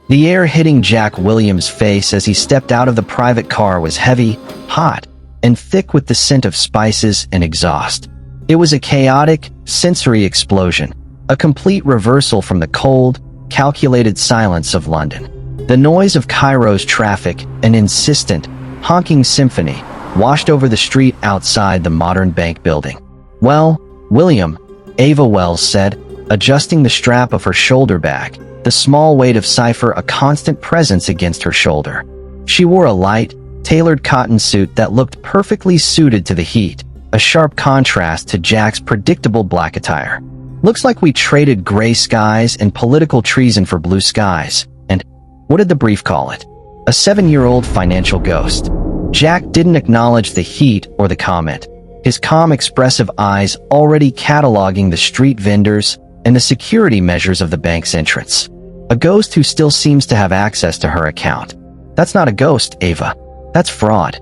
The air hitting Jack Williams' face as he stepped out of the private car was heavy, hot, and thick with the scent of spices and exhaust. It was a chaotic, sensory explosion, a complete reversal from the cold, calculated silence of London. The noise of Cairo's traffic, an insistent, honking symphony, washed over the street outside the modern bank building. "Well, William," Ava Wells said, adjusting the strap of her shoulder bag, the small weight of cipher a constant presence against her shoulder. She wore a light, tailored cotton suit that looked perfectly suited to the heat, a sharp contrast to Jack's predictable black attire. "Looks like we traded gray skies and political treason for blue skies, and what did the brief call it? A 7-year-old financial ghost." Jack didn't acknowledge the heat or the comment, his calm, expressive eyes already cataloging the street vendors and the security measures of the bank's entrance. "A ghost who still seems to have access to her account. That's not a ghost, Ava. That's fraud.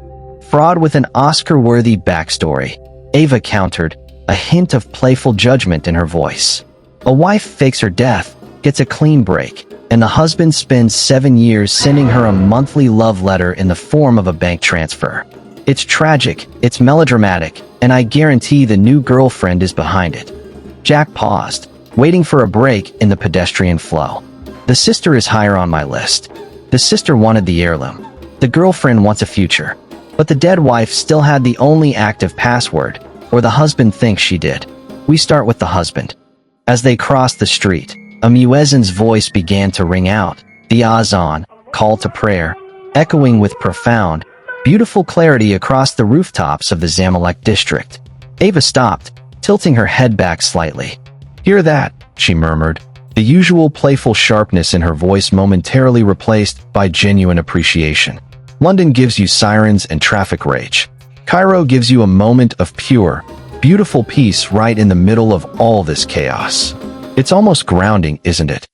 Fraud with an Oscar-worthy backstory," Ava countered, a hint of playful judgment in her voice. "A wife fakes her death, gets a clean break, and the husband spends 7 years sending her a monthly love letter in the form of a bank transfer. It's tragic, it's melodramatic, and I guarantee the new girlfriend is behind it." Jack paused, waiting for a break in the pedestrian flow. "The sister is higher on my list. The sister wanted the heirloom. The girlfriend wants a future. But the dead wife still had the only active password, or the husband thinks she did. We start with the husband." As they crossed the street, a muezzin's voice began to ring out, the azan, call to prayer, echoing with profound, beautiful clarity across the rooftops of the Zamalek district. Ava stopped, tilting her head back slightly. "Hear that?" she murmured, the usual playful sharpness in her voice momentarily replaced by genuine appreciation. "London gives you sirens and traffic rage. Cairo gives you a moment of pure, beautiful peace right in the middle of all this chaos. It's almost grounding, isn't it?"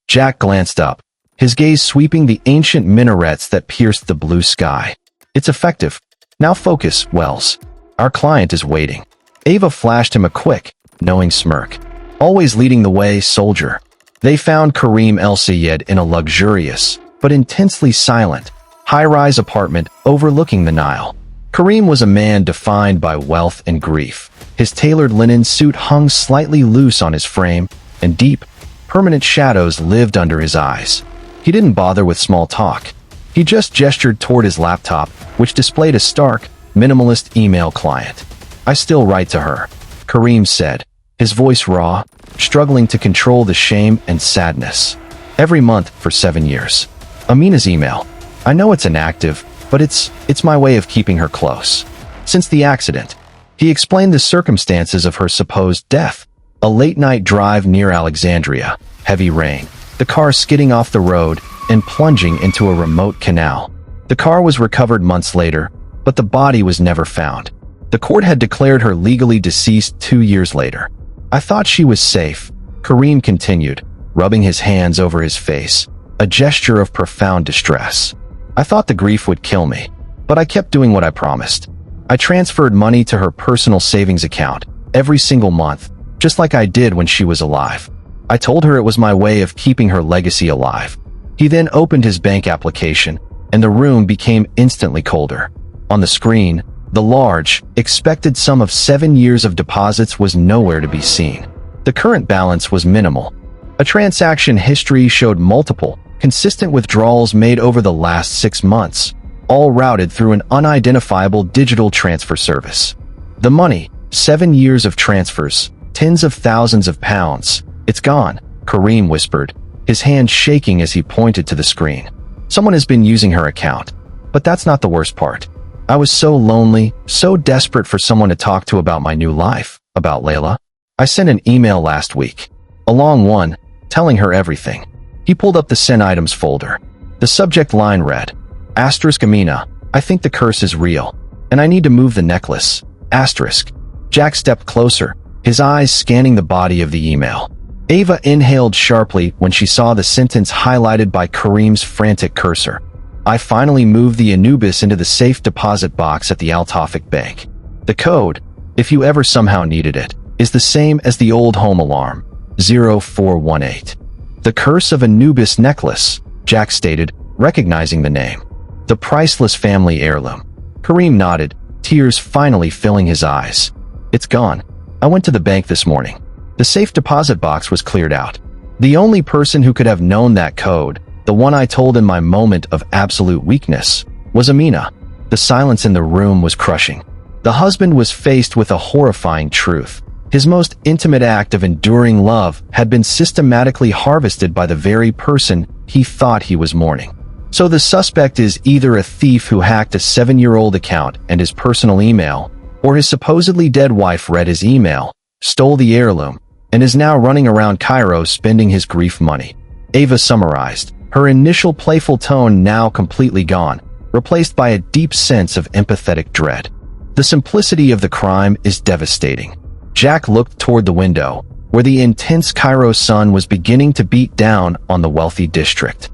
Jack glanced up, his gaze sweeping the ancient minarets that pierced the blue sky. "It's effective. Now focus, Wells. Our client is waiting." Ava flashed him a quick, knowing smirk. "Always leading the way, soldier." They found Kareem El-Sayed in a luxurious, but intensely silent, high-rise apartment overlooking the Nile. Kareem was a man defined by wealth and grief. His tailored linen suit hung slightly loose on his frame, and deep, permanent shadows lived under his eyes. He didn't bother with small talk. He just gestured toward his laptop, which displayed a stark, minimalist email client. "I still write to her," Kareem said, his voice raw, struggling to control the shame and sadness. "Every month for 7 years. Amina's email. I know it's inactive, but it's my way of keeping her close. Since the accident." He explained the circumstances of her supposed death. A late-night drive near Alexandria, heavy rain, the car skidding off the road and plunging into a remote canal. The car was recovered months later, but the body was never found. The court had declared her legally deceased 2 years later. "I thought she was safe," Kareem continued, rubbing his hands over his face, a gesture of profound distress. "I thought the grief would kill me, but I kept doing what I promised. I transferred money to her personal savings account every single month, just like I did when she was alive. I told her it was my way of keeping her legacy alive." He then opened his bank application, and the room became instantly colder. On the screen, the large, expected sum of 7 years of deposits was nowhere to be seen. The current balance was minimal. A transaction history showed multiple, consistent withdrawals made over the last 6 months, all routed through an unidentifiable digital transfer service. The money, 7 years of transfers, tens of thousands of pounds. "It's gone," Kareem whispered, his hand shaking as he pointed to the screen. "Someone has been using her account. But that's not the worst part. I was so lonely, so desperate for someone to talk to about my new life, about Layla. I sent an email last week. A long one, telling her everything." He pulled up the sent items folder. The subject line read, "Asterisk Amina, I think the curse is real, and I need to move the necklace. Asterisk." Jack stepped closer, his eyes scanning the body of the email. Ava inhaled sharply when she saw the sentence highlighted by Kareem's frantic cursor. "I finally moved the Anubis into the safe deposit box at the Al Tawfiq Bank. The code, if you ever somehow needed it, is the same as the old home alarm, 0418. The curse of Anubis necklace," Jack stated, recognizing the name. The priceless family heirloom. Kareem nodded, tears finally filling his eyes. It's gone. I went to the bank this morning. The safe deposit box was cleared out. The only person who could have known that code, the one I told in my moment of absolute weakness, was Amina. The silence in the room was crushing. The husband was faced with a horrifying truth. His most intimate act of enduring love had been systematically harvested by the very person he thought he was mourning. So the suspect is either a thief who hacked a 7-year-old account and his personal email, or his supposedly dead wife read his email, stole the heirloom, and is now running around Cairo spending his grief money. Ava summarized, her initial playful tone now completely gone, replaced by a deep sense of empathetic dread. The simplicity of the crime is devastating. Jack looked toward the window, where the intense Cairo sun was beginning to beat down on the wealthy district.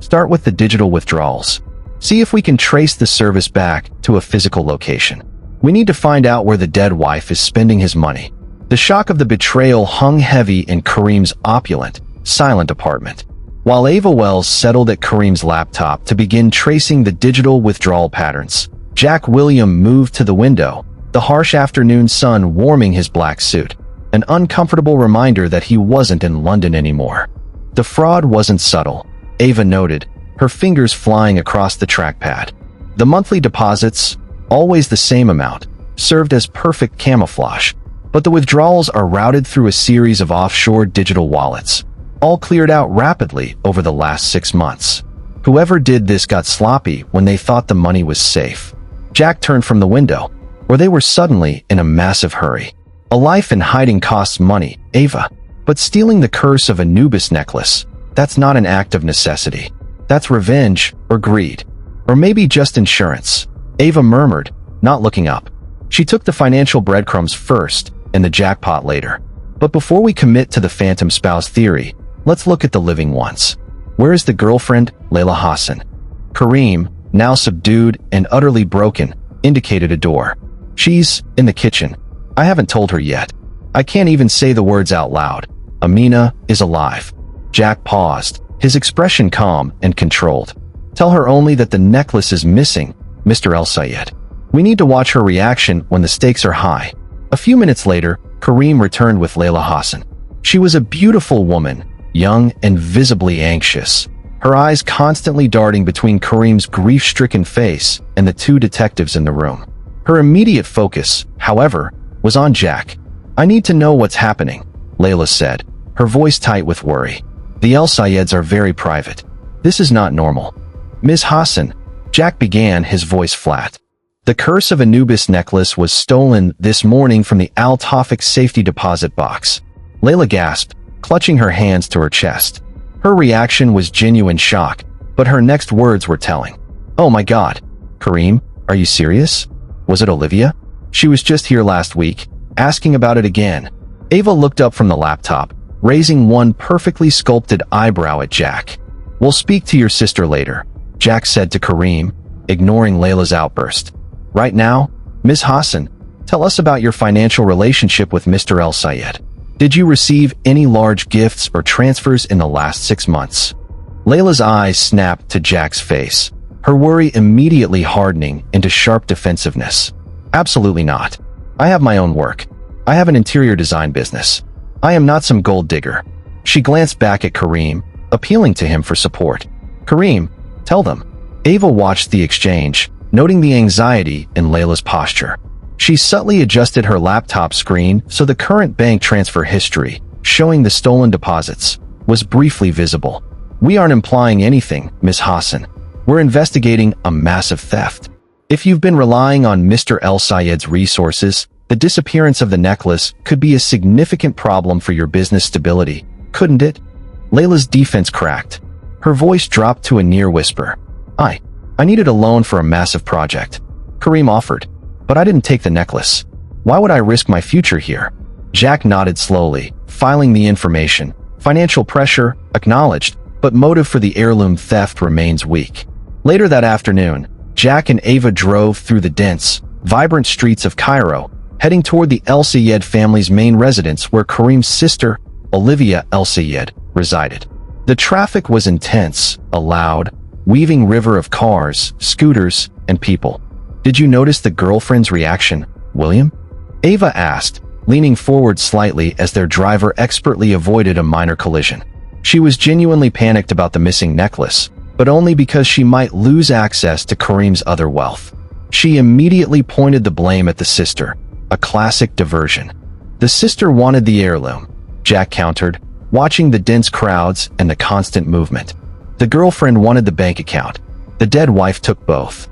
Start with the digital withdrawals. See if we can trace the service back to a physical location. We need to find out where the dead wife is spending his money. The shock of the betrayal hung heavy in Kareem's opulent, silent apartment. While Ava Wells settled at Kareem's laptop to begin tracing the digital withdrawal patterns, Jack William moved to the window, the harsh afternoon sun warming his black suit, an uncomfortable reminder that he wasn't in London anymore. The fraud wasn't subtle, Ava noted, her fingers flying across the trackpad. The monthly deposits, always the same amount, served as perfect camouflage, but the withdrawals are routed through a series of offshore digital wallets, all cleared out rapidly over the last 6 months. Whoever did this got sloppy when they thought the money was safe. Jack turned from the window, where they were suddenly in a massive hurry. A life in hiding costs money, Ava. But stealing the curse of Anubis necklace, that's not an act of necessity. That's revenge or greed. Or maybe just insurance. Ava murmured, not looking up. She took the financial breadcrumbs first and the jackpot later. But before we commit to the phantom spouse theory, let's look at the living ones. Where is the girlfriend, Layla Hassan? Kareem, now subdued and utterly broken, indicated a door. She's in the kitchen. I haven't told her yet. I can't even say the words out loud. Amina is alive. Jack paused, his expression calm and controlled. Tell her only that the necklace is missing, Mr. El Sayed. We need to watch her reaction when the stakes are high. A few minutes later, Kareem returned with Layla Hassan. She was a beautiful woman, young and visibly anxious, her eyes constantly darting between Kareem's grief-stricken face and the 2 detectives in the room. Her immediate focus, however, was on Jack. I need to know what's happening, Layla said, her voice tight with worry. The El Sayeds are very private. This is not normal. Ms. Hassan, Jack began, his voice flat. The curse of Anubis necklace was stolen this morning from the Al Tawfiq safety deposit box. Layla gasped, clutching her hands to her chest. Her reaction was genuine shock, but her next words were telling. Oh my God. Kareem, are you serious? Was it Olivia? She was just here last week, asking about it again. Ava looked up from the laptop, raising one perfectly sculpted eyebrow at Jack. We'll speak to your sister later, Jack said to Kareem, ignoring Layla's outburst. Right now, Ms. Hassan, tell us about your financial relationship with Mr. El Sayed. Did you receive any large gifts or transfers in the last 6 months? Layla's eyes snapped to Jack's face, her worry immediately hardening into sharp defensiveness. Absolutely not. I have my own work. I have an interior design business. I am not some gold digger. She glanced back at Kareem, appealing to him for support. Kareem, tell them. Ava watched the exchange, noting the anxiety in Layla's posture. She subtly adjusted her laptop screen so the current bank transfer history, showing the stolen deposits, was briefly visible. We aren't implying anything, Ms. Hassan. We're investigating a massive theft. If you've been relying on Mr. El Sayed's resources, the disappearance of the necklace could be a significant problem for your business stability, couldn't it? Layla's defense cracked. Her voice dropped to a near whisper. I needed a loan for a massive project. Kareem offered, but I didn't take the necklace. Why would I risk my future here? Jack nodded slowly, filing the information. Financial pressure, acknowledged, but motive for the heirloom theft remains weak. Later that afternoon, Jack and Ava drove through the dense, vibrant streets of Cairo, heading toward the El Sayed family's main residence where Kareem's sister, Olivia El Sayed, resided. The traffic was intense, a loud, weaving river of cars, scooters, and people. "Did you notice the girlfriend's reaction, William?" Ava asked, leaning forward slightly as their driver expertly avoided a minor collision. She was genuinely panicked about the missing necklace, but only because she might lose access to Kareem's other wealth. She immediately pointed the blame at the sister, a classic diversion. "The sister wanted the heirloom," Jack countered, watching the dense crowds and the constant movement. "The girlfriend wanted the bank account. The dead wife took both."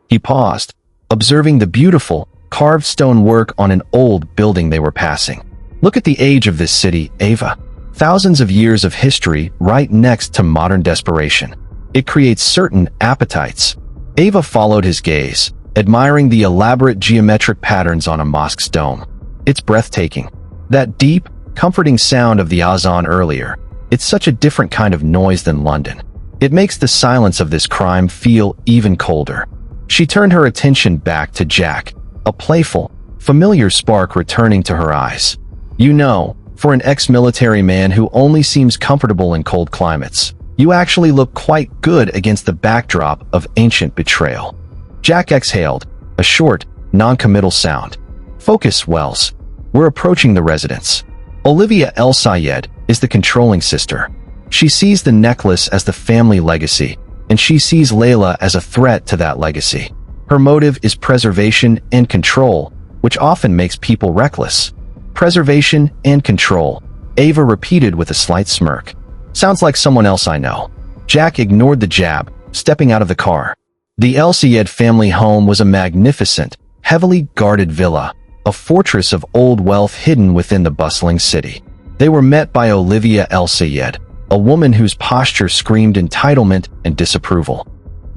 He paused, observing the beautiful, carved stone work on an old building they were passing. "Look at the age of this city, Ava. Thousands of years of history right next to modern desperation. It creates certain appetites." Ava followed his gaze, admiring the elaborate geometric patterns on a mosque's dome. "It's breathtaking. That deep, comforting sound of the azan earlier. It's such a different kind of noise than London. It makes the silence of this crime feel even colder." She turned her attention back to Jack, a playful, familiar spark returning to her eyes. "You know, for an ex-military man who only seems comfortable in cold climates, you actually look quite good against the backdrop of ancient betrayal." Jack exhaled, a short, non-committal sound. "Focus, Wells. We're approaching the residence." Olivia El Sayed is the controlling sister. She sees the necklace as the family legacy, and she sees Layla as a threat to that legacy. Her motive is preservation and control, which often makes people reckless. "Preservation and control," Ava repeated with a slight smirk. "Sounds like someone else I know." Jack ignored the jab, stepping out of the car. The El Sayed family home was a magnificent, heavily guarded villa, a fortress of old wealth hidden within the bustling city. They were met by Olivia El Sayed, a woman whose posture screamed entitlement and disapproval.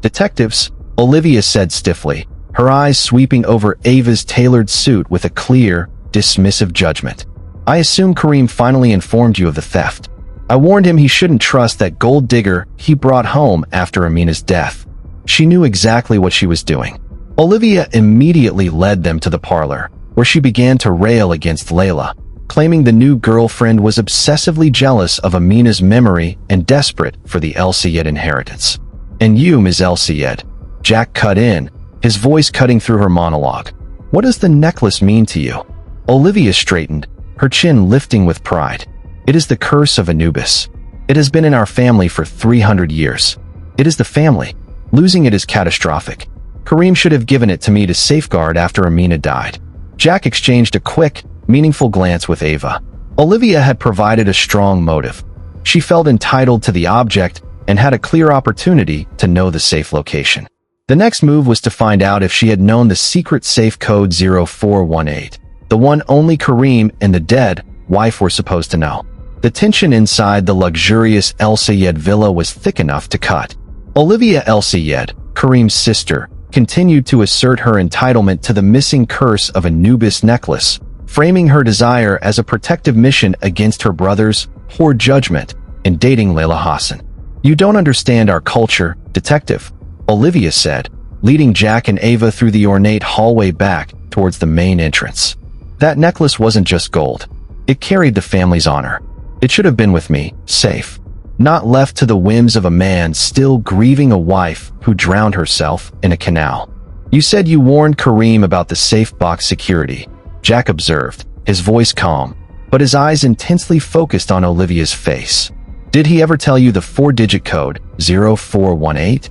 "Detectives," Olivia said stiffly, her eyes sweeping over Ava's tailored suit with a clear, dismissive judgment. "I assume Kareem finally informed you of the theft. I warned him he shouldn't trust that gold digger he brought home after Amina's death. She knew exactly what she was doing." Olivia immediately led them to the parlor, where she began to rail against Layla, claiming the new girlfriend was obsessively jealous of Amina's memory and desperate for the El Sayed inheritance. "And you, Ms. El Sayed," Jack cut in, his voice cutting through her monologue. "What does the necklace mean to you?" Olivia straightened, her chin lifting with pride. "It is the curse of Anubis. It has been in our family for 300 years. It is the family. Losing it is catastrophic. Kareem should have given it to me to safeguard after Amina died." Jack exchanged a quick, meaningful glance with Ava. Olivia had provided a strong motive. She felt entitled to the object and had a clear opportunity to know the safe location. The next move was to find out if she had known the secret safe code 0418, the one only Kareem and the dead wife were supposed to know. The tension inside the luxurious El Sayed villa was thick enough to cut. Olivia El Sayed, Kareem's sister, continued to assert her entitlement to the missing curse of Anubis necklace, framing her desire as a protective mission against her brother's poor judgment in dating Layla Hassan. "You don't understand our culture, detective," Olivia said, leading Jack and Ava through the ornate hallway back towards the main entrance. "That necklace wasn't just gold. It carried the family's honor. It should have been with me, safe, not left to the whims of a man still grieving a wife who drowned herself in a canal." "You said you warned Kareem about the safe box security," Jack observed, his voice calm, but his eyes intensely focused on Olivia's face. "Did he ever tell you the 4-digit code, 0418?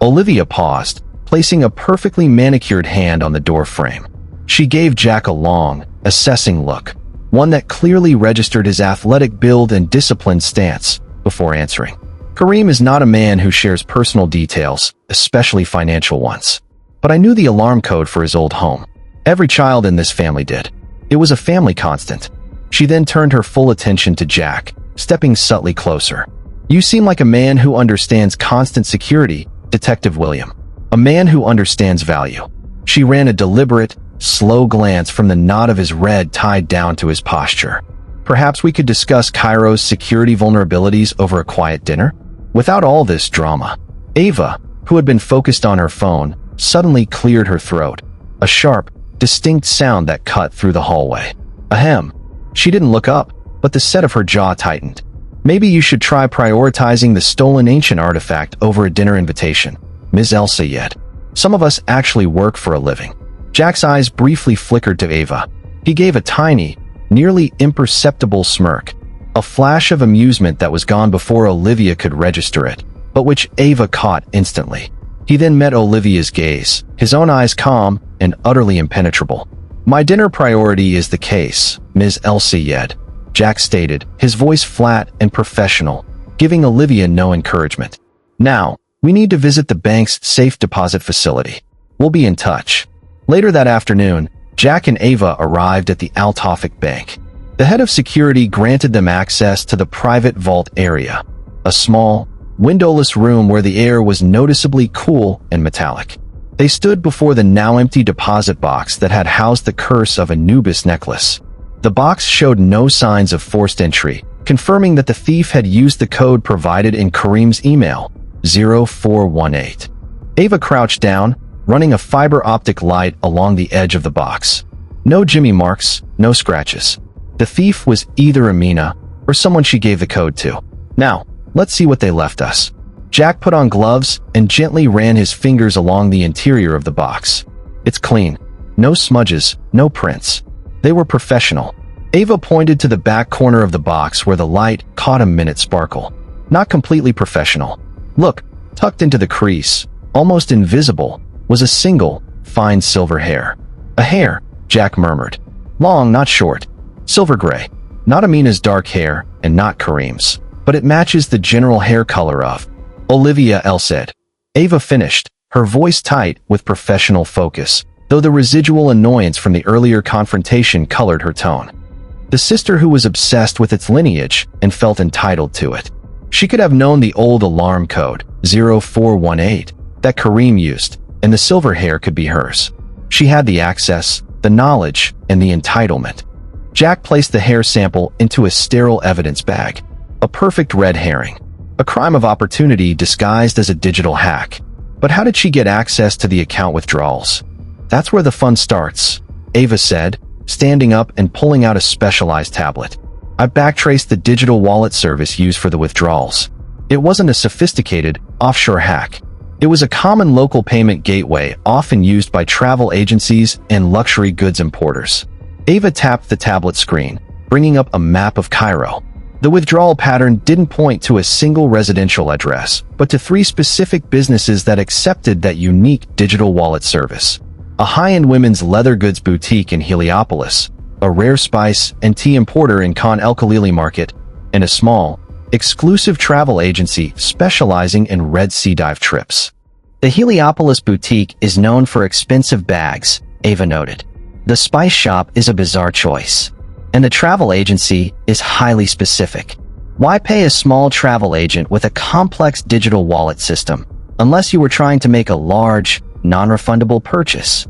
Olivia paused, placing a perfectly manicured hand on the door frame. She gave Jack a long, assessing look, one that clearly registered his athletic build and disciplined stance, before answering. "Kareem is not a man who shares personal details, especially financial ones. But I knew the alarm code for his old home. Every child in this family did. It was a family constant." She then turned her full attention to Jack, stepping subtly closer. "You seem like a man who understands constant security, Detective William. A man who understands value." She ran a deliberate, slow glance from the knot of his red tie down to his posture. "Perhaps we could discuss Cairo's security vulnerabilities over a quiet dinner? Without all this drama." Ava, who had been focused on her phone, suddenly cleared her throat, a sharp, distinct sound that cut through the hallway. Ahem. She didn't look up, but the set of her jaw tightened. Maybe you should try prioritizing the stolen ancient artifact over a dinner invitation, Ms. Elsa yet. Some of us actually work for a living. Jack's eyes briefly flickered to Ava. He gave a tiny, nearly imperceptible smirk, a flash of amusement that was gone before Olivia could register it, but which Ava caught instantly. He then met Olivia's gaze, his own eyes calm and utterly impenetrable. My dinner priority is the case, Ms. Elsa Yed, Jack stated, his voice flat and professional, giving Olivia no encouragement. Now, we need to visit the bank's safe deposit facility. We'll be in touch. Later that afternoon, Jack and Ava arrived at the Altoffic Bank. The head of security granted them access to the private vault area, a small, windowless room where the air was noticeably cool and metallic. They stood before the now-empty deposit box that had housed the curse of Anubis necklace. The box showed no signs of forced entry, confirming that the thief had used the code provided in Kareem's email, 0418. Ava crouched down, running a fiber optic light along the edge of the box. No Jimmy marks, no scratches. The thief was either Amina or someone she gave the code to. Now, let's see what they left us. Jack put on gloves and gently ran his fingers along the interior of the box. It's clean. No smudges, no prints. They were professional. Ava pointed to the back corner of the box where the light caught a minute sparkle. Not completely professional. Look, tucked into the crease, almost invisible, was a single, fine silver hair. A hair, Jack murmured. Long, not short. Silver gray. Not Amina's dark hair, and not Kareem's. But it matches the general hair color of Olivia, Elle said. Ava finished, her voice tight with professional focus, though the residual annoyance from the earlier confrontation colored her tone. The sister who was obsessed with its lineage and felt entitled to it. She could have known the old alarm code, 0418, that Kareem used, and the silver hair could be hers. She had the access, the knowledge, and the entitlement. Jack placed the hair sample into a sterile evidence bag. A perfect red herring. A crime of opportunity disguised as a digital hack. But how did she get access to the account withdrawals? That's where the fun starts, Ava said, standing up and pulling out a specialized tablet. I backtraced the digital wallet service used for the withdrawals. It wasn't a sophisticated, offshore hack. It was a common local payment gateway often used by travel agencies and luxury goods importers. Ava tapped the tablet screen, bringing up a map of Cairo. The withdrawal pattern didn't point to a single residential address, but to 3 specific businesses that accepted that unique digital wallet service. A high-end women's leather goods boutique in Heliopolis, a rare spice and tea importer in Khan el-Khalili Market, and a small, exclusive travel agency specializing in Red Sea dive trips. The Heliopolis boutique is known for expensive bags, Ava noted. The spice shop is a bizarre choice. And the travel agency is highly specific. Why pay a small travel agent with a complex digital wallet system, unless you were trying to make a large, non-refundable purchase?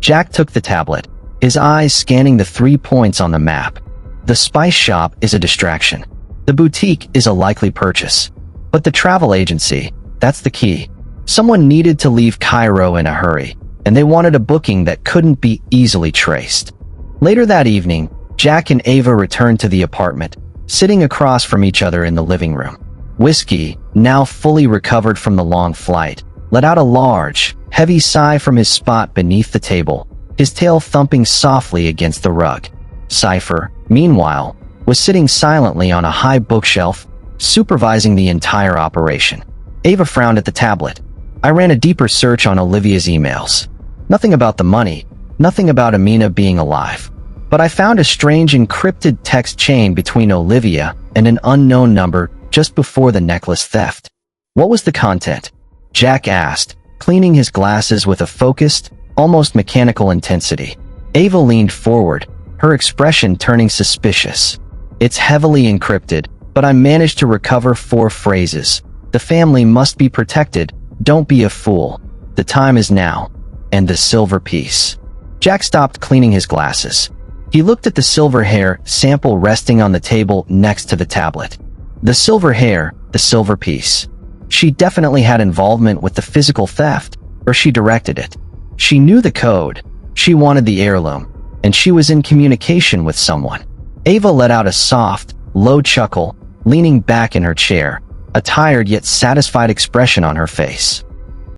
Jack took the tablet, his eyes scanning the 3 points on the map. The spice shop is a distraction. The boutique is a likely purchase. But the travel agency, that's the key. Someone needed to leave Cairo in a hurry, and they wanted a booking that couldn't be easily traced. Later that evening, Jack and Ava returned to the apartment, sitting across from each other in the living room. Whiskey, now fully recovered from the long flight, let out a large, heavy sigh from his spot beneath the table, his tail thumping softly against the rug. Cypher, meanwhile, was sitting silently on a high bookshelf, supervising the entire operation. Ava frowned at the tablet. I ran a deeper search on Olivia's emails. Nothing about the money, nothing about Amina being alive. But I found a strange encrypted text chain between Olivia and an unknown number just before the necklace theft. What was the content? Jack asked, cleaning his glasses with a focused, almost mechanical intensity. Ava leaned forward, her expression turning suspicious. It's heavily encrypted, but I managed to recover 4 phrases. The family must be protected, don't be a fool, the time is now, and the silver piece. Jack stopped cleaning his glasses. He looked at the silver hair sample resting on the table next to the tablet. The silver hair, the silver piece. She definitely had involvement with the physical theft, or she directed it. She knew the code, she wanted the heirloom, and she was in communication with someone. Ava let out a soft, low chuckle, leaning back in her chair, a tired yet satisfied expression on her face.